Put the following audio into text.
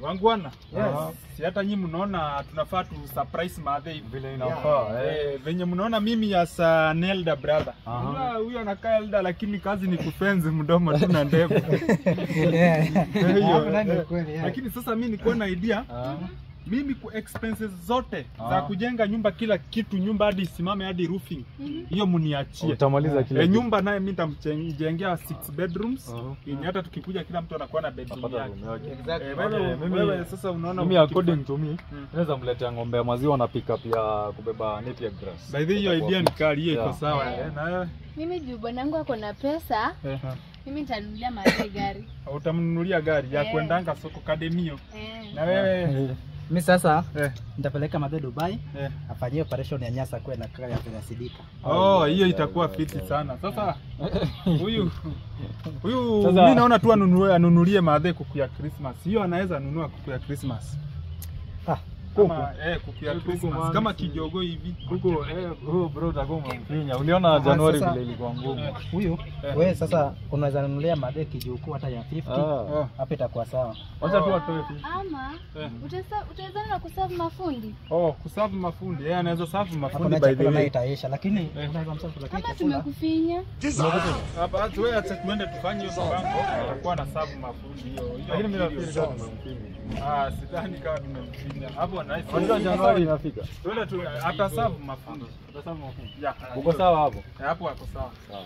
Wangwana. Si hata nyinyi mnaona tunafaa tu surprise Madhe vile inafaa. Venye mnaona mimi as an elder brother. Huyo anakaa elder lakini kazi ni kufenzi mdomo tu na ndevu. Lakini sasa mimi niko na idea. Mimi ku expenses zote za kujenga nyumba, kila kitu, nyumba hadi isimame hadi roofing. Hiyo mniachie. Utamaliza kile nyumba naye mimi nitamjengea 6 bedrooms. Yenye hata tukikuja kila mtu anakuwa na bedroom yake. Wewe sasa unaona mimi according to me naweza mletea ng'ombe ya maziwa na pick up ya kubeba napier grass. By the way, hiyo idea ni kali, hiyo iko sawa. Na wewe? Mimi juu bwanangu ako na pesa. Mimi nitanunulia Madhe gari. Utamnunulia gari ya kuendanga soko Kademio. Na wewe? Mimi sasa nitapeleka Madhe Dubai afanyie operation ya nyasa kwa na kaya ya sidika. Hiyo itakuwa fiti sana. Sasa huyu mimi naona tu anunulie Madhe kuku ya Christmas. Hiyo anaweza nunua kuku ya Christmas. Kama kuku ya Christmas kama kijogo hivi. Kuku huyo bro utakuwa mfinya. Uliona Januari vile ilikuwa ngumu. Huyu wewe sasa unaweza nunulia Madhe kijukuu hata ya 50. Hapo itakuwa sawa. Acha tu atoe 50. Ama utaweza na kuserve mafundi. Kuserve mafundi. Yeye anaweza serve mafundi by the way. Itaisha lakini unaweza mserve lakini kama tumekufinya. Hapa hata wewe acha tuende tufanye hiyo mpango. Atakuwa na serve mafundi hiyo. Lakini mimi nafikiri kama tumemfinya. Sidhani kama tumemfinya. Hapo nice. Unajua Januari inafika. Tuende tu hata serve mafundi. Uko sawa hapo? Hapo ako sawa. Sawa.